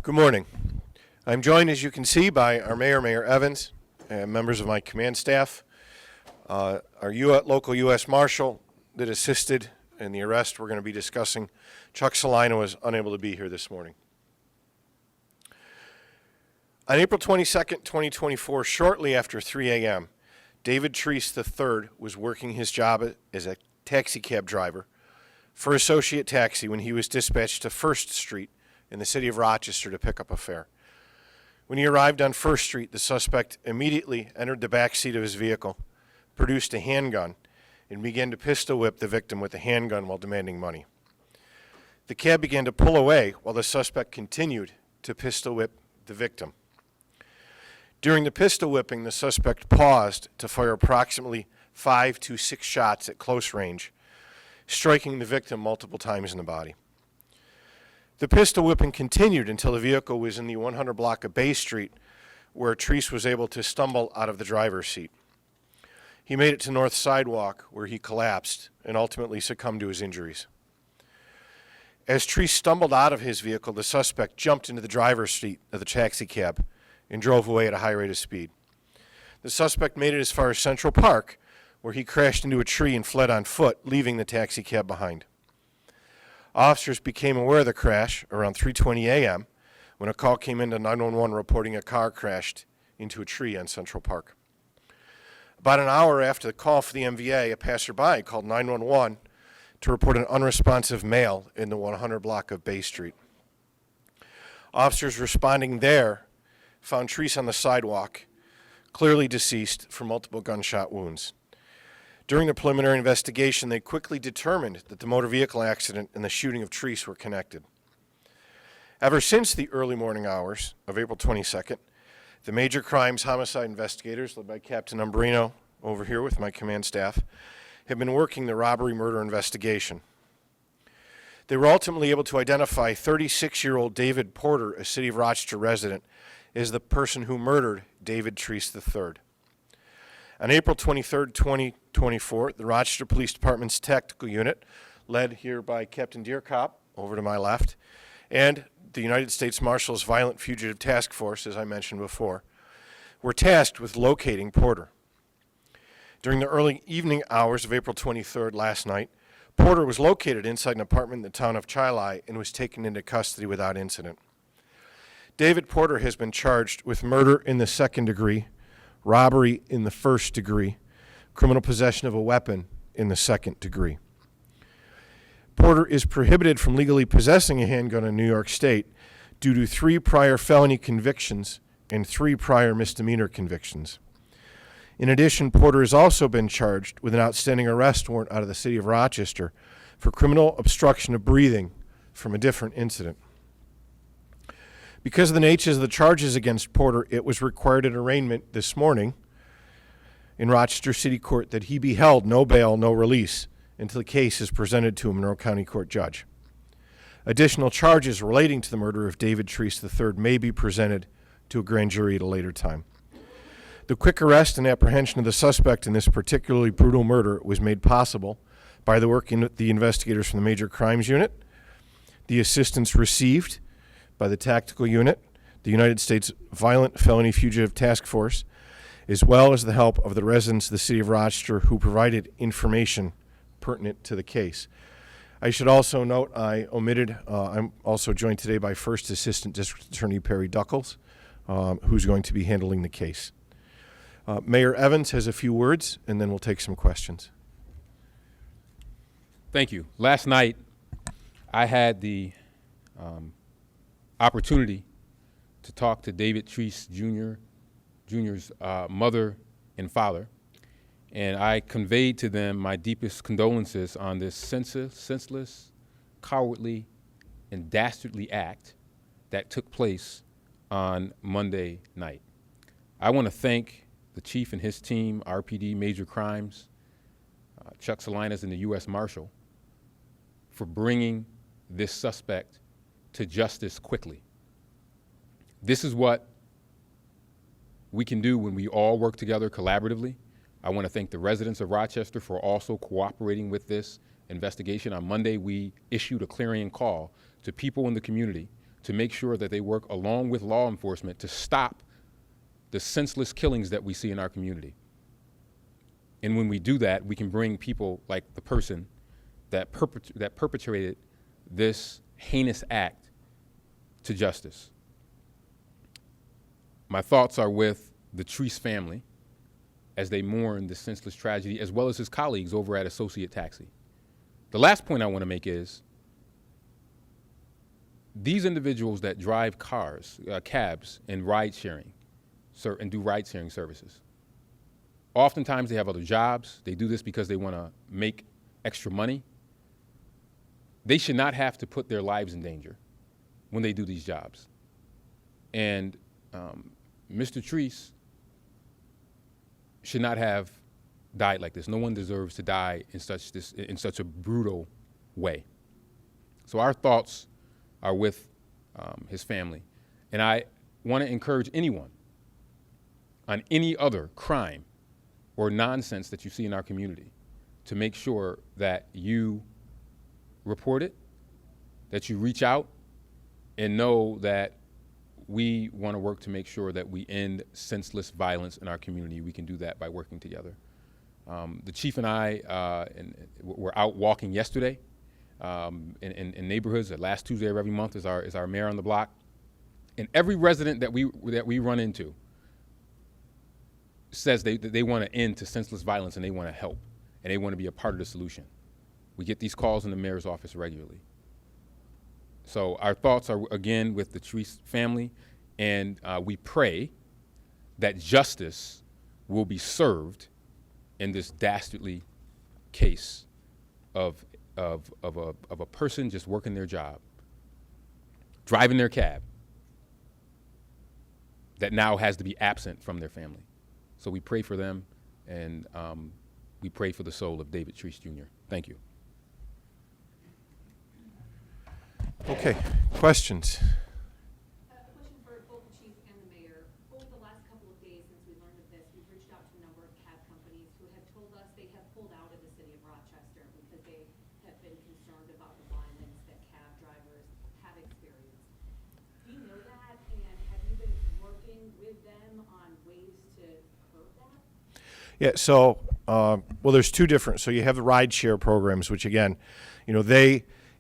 Good morning. I'm joined, as you can see, by our Mayor, Mayor Evans, and members of my command staff, our local U.S. Marshal that assisted in the arrest we're going to be discussing. Chuck Salina was unable to be here this morning. On April 22nd, 2024, shortly after 3 a.m., David Treese III was working his job as a taxi cab driver for Associate Taxi when he was dispatched to 1st Street in the City of Rochester to pick up a fare. When he arrived on 1st Street, the suspect immediately entered the back seat of his vehicle, produced a handgun, and began to pistol whip the victim with the handgun while demanding money. The cab began to pull away while the suspect continued to pistol whip the victim. During the pistol whipping, the suspect paused to fire approximately 5 to 6 shots at close range, striking the victim multiple times in the body. The pistol whipping continued until the vehicle was in the 100 block of Bay Street, where Treese was able to stumble out of the driver's seat. He made it to North Sidewalk, where he collapsed and ultimately succumbed to his injuries. As Treese stumbled out of his vehicle, the suspect jumped into the driver's seat of the taxi cab and drove away at a high rate of speed. The suspect made it as far as Central Park, where he crashed into a tree and fled on foot, leaving the taxi cab behind. Officers became aware of the crash around 3:20 a.m. when a call came into 911 reporting a car crashed into a tree on Central Park. About an hour after the call for the MVA, a passerby called 911 to report an unresponsive male in the 100 block of Bay Street. Officers responding there found Treese on the sidewalk, clearly deceased from multiple gunshot wounds. During the preliminary investigation, they quickly determined that the motor vehicle accident and the shooting of Treese were connected. Ever since the early morning hours of April 22nd, the major crimes homicide investigators, led by Captain Umbrino, over here with my command staff, have been working the robbery-murder investigation. They were ultimately able to identify 36-year-old David Porter, a City of Rochester resident, as the person who murdered David Treese III. On April 23, 2024, the Rochester Police Department's tactical unit, led here by Captain Deerkop, over to my left, and the United States Marshal's Violent Fugitive Task Force, as I mentioned before, were tasked with locating Porter. During the early evening hours of April 23rd last night, Porter was located inside an apartment in the town of Chilai and was taken into custody without incident. David Porter has been charged with murder in the 2nd degree, robbery in the 1st degree, criminal possession of a weapon in the 2nd degree. Porter is prohibited from legally possessing a handgun in New York State due to 3 prior felony convictions and 3 prior misdemeanor convictions. In addition, Porter has also been charged with an outstanding arrest warrant out of the City of Rochester for criminal obstruction of breathing from a different incident. Because of the nature of the charges against Porter, it was required at arraignment this morning in Rochester City Court that he be held no bail, no release until the case is presented to a Monroe County Court judge. Additional charges relating to the murder of David Treese III may be presented to a grand jury at a later time. The quick arrest and apprehension of the suspect in this particularly brutal murder was made possible by the work of the investigators from the Major Crimes Unit, the assistance received by the Tactical Unit, the United States Violent Felony Fugitive Task Force, as well as the help of the residents of the City of Rochester who provided information pertinent to the case. I should also note I'm also joined today by First Assistant District Attorney Perry Duckles, who's going to be handling the case. Mayor Evans has a few words, and then we'll take some questions. Thank you. Last night, I had the opportunity to talk to David Treese Jr.'s mother and father, and I conveyed to them my deepest condolences on this senseless, cowardly, and dastardly act that took place on Monday night. I want to thank the chief and his team, RPD Major Crimes, Chuck Salinas and the U.S. Marshal, for bringing this suspect to justice quickly. This is what we can do when we all work together collaboratively. I want to thank the residents of Rochester for also cooperating with this investigation. On Monday, we issued a clarion call to people in the community to make sure that they work along with law enforcement to stop the senseless killings that we see in our community. And when we do that, we can bring people like the person that perpetrated this heinous act to justice. My thoughts are with the Treese family as they mourn this senseless tragedy, as well as his colleagues over at Associate Taxi. The last point I want to make is these individuals that drive cars, cabs, and ride sharing, and do ride sharing services, oftentimes they have other jobs. They do this because they want to make extra money. They should not have to put their lives in danger when they do these jobs. And Mr. Treese should not have died like this. No one deserves to die in such a brutal way. So our thoughts are with his family. And I want to encourage anyone on any other crime or nonsense that you see in our community to make sure that you report it, that you reach out, and know that we want to work to make sure that we end senseless violence in our community. We can do that by working together. The chief and I were out walking yesterday in neighborhoods. The last Tuesday of every month is our mayor on the block, and every resident that we run into says they want to end to senseless violence and they want to help and they want to be a part of the solution. We get these calls in the mayor's office regularly. So our thoughts are, again, with the Treese family, and we pray that justice will be served in this dastardly case of a person just working their job, driving their cab, that now has to be absent from their family. So we pray for them, and we pray for the soul of David Treese Jr. Thank you. Okay, questions? A question for both the chief and the mayor. Over the last couple of days since we learned of this, we've reached out to a number of cab companies who have told us they have pulled out of the City of Rochester because they have been concerned about the violence that cab drivers have experienced. Do you know that, and have you been working with them on ways to curb that? Yeah, so, well, there's two different. So you have the ride share programs, which again,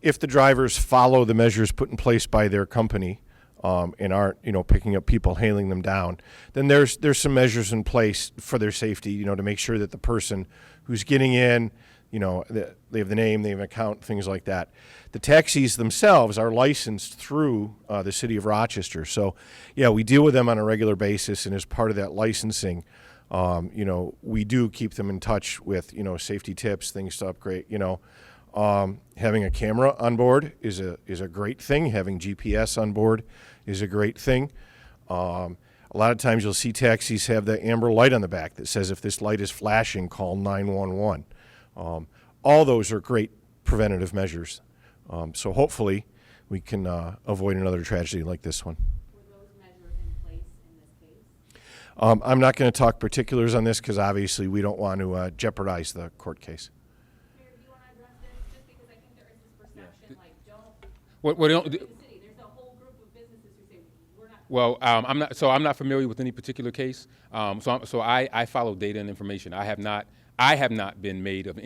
if the drivers follow the measures put in place by their company and aren't, picking up people, hailing them down, then there's some measures in place for their safety, to make sure that the person who's getting in, they have the name, they have an account, things like that. The taxis themselves are licensed through the City of Rochester. So, yeah, we deal with them on a regular basis, and as part of that licensing, we do keep them in touch with, safety tips, things to upgrade, having a camera on board is a great thing. Having GPS on board is a great thing. A lot of times you'll see taxis have the amber light on the back that says if this light is flashing, call 911. All those are great preventative measures. So hopefully we can avoid another tragedy like this one. Were those measures in place in this case? I'm not going to talk particulars on this because obviously we don't want to jeopardize the court case. Mayor, do you want to address this? Just because I think there is this perception, What in the city, there's a whole group of businesses who say, we're not. Well, I'm not familiar with any particular case. So I follow data and information. I have not been made of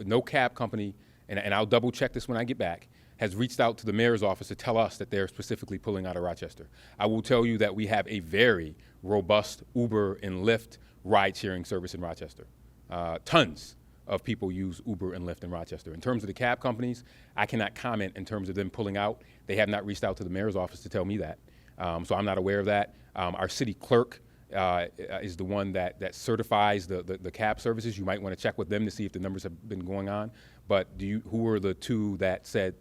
no cab company, and I'll double check this when I get back, has reached out to the mayor's office to tell us that they're specifically pulling out of Rochester. I will tell you that we have a very robust Uber and Lyft ride-sharing service in Rochester. Tons of people use Uber and Lyft in Rochester. In terms of the cab companies, I cannot comment in terms of them pulling out. They have not reached out to the mayor's office to tell me that. So I'm not aware of that. Our city clerk is the one that certifies the cab services. You might want to check with them to see if the numbers have been going on. But who are the two that said?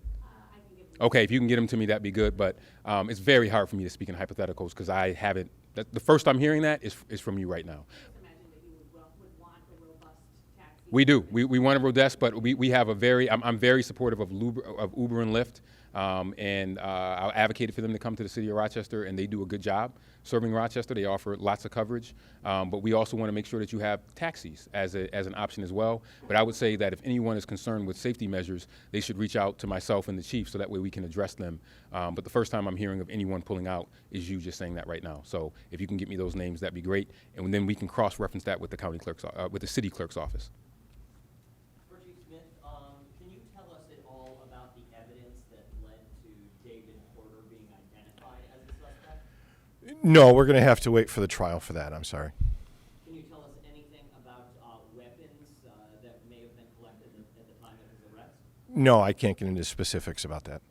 Okay, if you can get them to me, that'd be good. But it's very hard for me to speak in hypotheticals because I haven't. The first I'm hearing that is from you right now. We do. We want a robust, but we have I'm very supportive of Uber and Lyft. And I advocated for them to come to the city of Rochester, and they do a good job serving Rochester. They offer lots of coverage, but we also want to make sure that you have taxis as an option as well. But I would say that if anyone is concerned with safety measures, they should reach out to myself and the chief so that way we can address them. But the first time I'm hearing of anyone pulling out is you just saying that right now. So if you can get me those names, that'd be great, and then we can cross-reference that with the county clerk's, with the city clerk's office. For Chief Smith, can you tell us at all about the evidence that led to David Porter being identified as a suspect? No, we're going to have to wait for the trial for that. I'm sorry. Can you tell us anything about weapons that may have been collected at the time of his arrest? No, I can't get into specifics about that.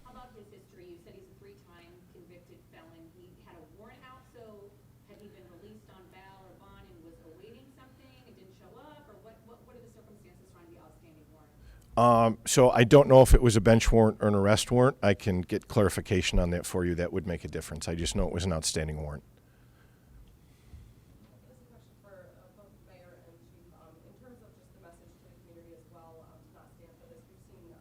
How about his history? You said he's a 3-time convicted felon. He had a warrant out, so had he been released on bail or bond and was awaiting something and didn't show up? Or what are the circumstances around the outstanding warrant? So I don't know if it was a bench warrant or an arrest warrant. I can get clarification on that for you. That would make a difference. I just know it was an outstanding warrant. This is a question for both Mayor and Chief. In terms of just the message to the community as well, to not stand for this, we've seen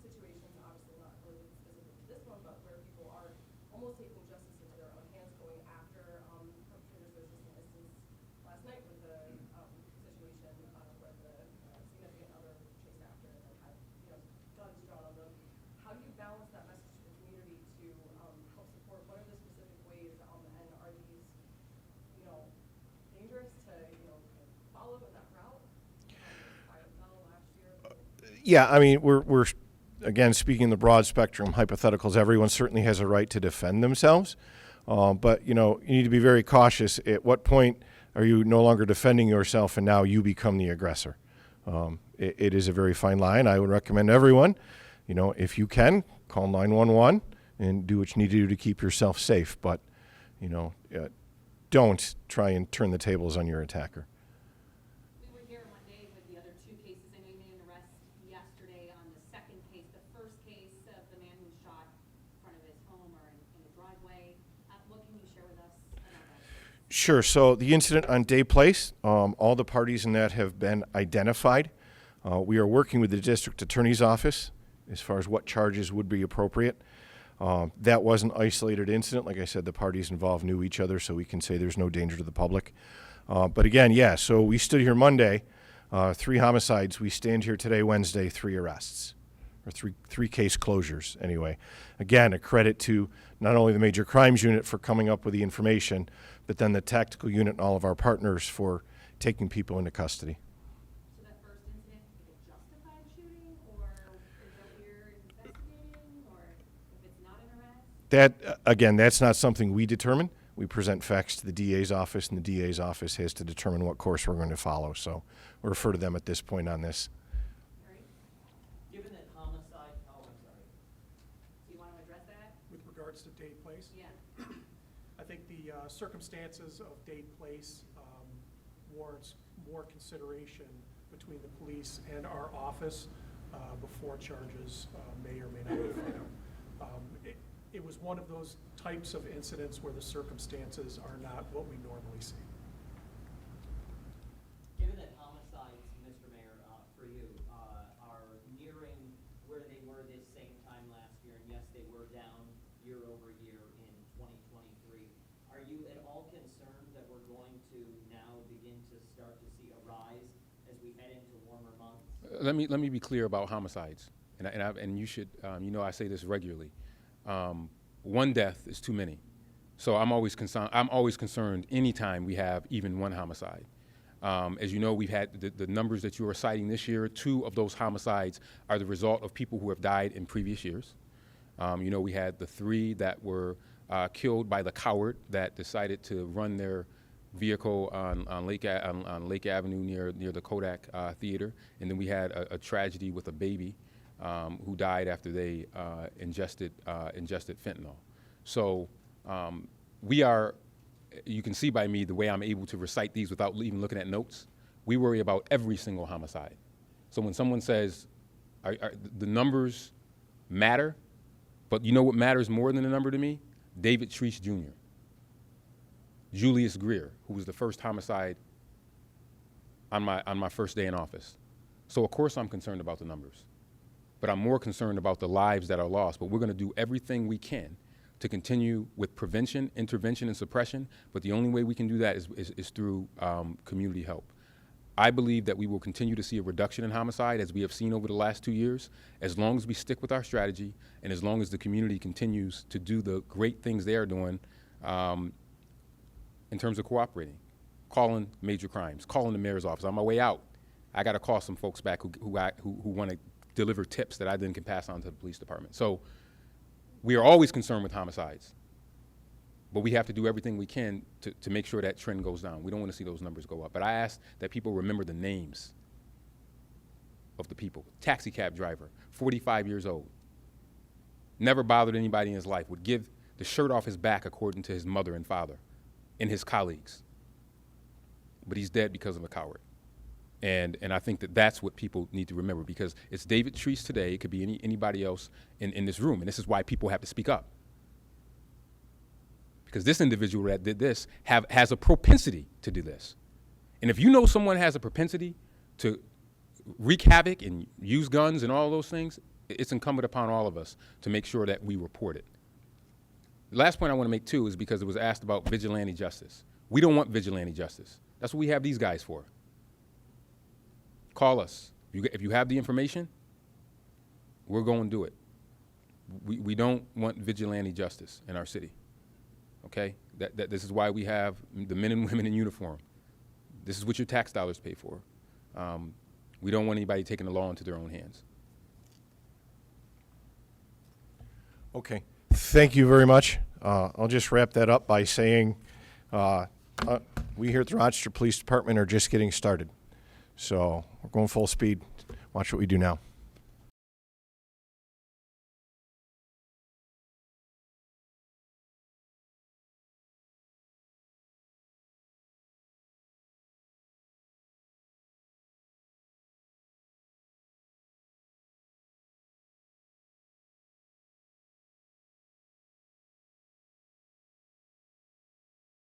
situations, obviously not related specifically to this one, but where people are almost taking justice into their own hands, going after perpetrators. There's just an instance last night with the situation where the significant other was chased after and then had guns drawn on them. How do you balance that message to the community to help support? What are the specific ways, and are these dangerous to follow in that route? Last year. Yeah, I mean, we're again speaking the broad spectrum hypotheticals. Everyone certainly has a right to defend themselves, but you need to be very cautious. At what point are you no longer defending yourself and now you become the aggressor? It is a very fine line. I would recommend everyone, if you can, call 911 and do what you need to do to keep yourself safe. But don't try and turn the tables on your attacker. We were here Monday with the other 2 cases. I know you made an arrest yesterday on the second case. The first case of the man who was shot in front of his home or in the driveway. What can you share with us about that? Sure. So the incident on Day Place, all the parties in that have been identified. We are working with the district attorney's office as far as what charges would be appropriate. That was an isolated incident. Like I said, the parties involved knew each other, so we can say there's no danger to the public. But again, so we stood here Monday, 3 homicides. We stand here today, Wednesday, 3 arrests, or three case closures anyway. Again, a credit to not only the Major Crimes Unit for coming up with the information, but then the tactical unit and all of our partners for taking people into custody. So that first incident, is it justified shooting, or is that what you're investigating, or if it's not an arrest? That, again, that's not something we determine. We present facts to the DA's office, and the DA's office has to determine what course we're going to follow. So we'll refer to them at this point on this. All right. Given that homicide, I'm sorry. Do you want to address that? With regards to Dade Place? Yeah. I think the circumstances of Dade Place warrants more consideration between the police and our office before charges may or may not be filed. It was one of those types of incidents where the circumstances are not what we normally see. Given that homicides, Mr. Mayor, for you, are nearing where they were this same time last year, and yes, they were down year over year in 2023, are you at all concerned that we're going to now begin to start to see a rise as we head into warmer months? Let me be clear about homicides, and you should I say this regularly. One death is too many, so I'm always concerned anytime we have even one homicide. As you know, we've had the numbers that you are citing this year. 2 of those homicides are the result of people who have died in previous years. We had the 3 that were killed by the coward that decided to run their vehicle on Lake Avenue near the Kodak Theater, and then we had a tragedy with a baby who died after they ingested fentanyl. So we are, you can see by me the way I'm able to recite these without even looking at notes. We worry about every single homicide. So when someone says the numbers matter, but you know what matters more than the number to me? David Treese Jr., Julius Greer, who was the first homicide on my first day in office. So of course I'm concerned about the numbers. but I'm more concerned about the lives that are lost. But we're going to do everything we can to continue with prevention, intervention, and suppression. But the only way we can do that is through community help. I believe that we will continue to see a reduction in homicide, as we have seen over the last 2 years, as long as we stick with our strategy and as long as the community continues to do the great things they are doing in terms of cooperating, calling major crimes, calling the mayor's office. On my way out, I got to call some folks back who want to deliver tips that I then can pass on to the police department. So we are always concerned with homicides, but we have to do everything we can to make sure that trend goes down. We don't want to see those numbers go up. But I ask that people remember the names of the people. Taxi cab driver, 45 years old, never bothered anybody in his life, would give the shirt off his back according to his mother and father and his colleagues. But he's dead because of a coward. And I think that that's what people need to remember, because it's David Treese today. It could be anybody else in this room. And this is why people have to speak up. Because this individual that did this has a propensity to do this. And if you know someone has a propensity to wreak havoc and use guns and all those things, it's incumbent upon all of us to make sure that we report it. The last point I want to make, too, is because it was asked about vigilante justice. We don't want vigilante justice. That's what we have these guys for. Call us. If you have the information, we're going to do it. We don't want vigilante justice in our city. Okay? This is why we have the men and women in uniform. This is what your tax dollars pay for. We don't want anybody taking the law into their own hands. Okay. Thank you very much. I'll just wrap that up by saying we here at the Rochester Police Department are just getting started. So we're going full speed. Watch what we do now.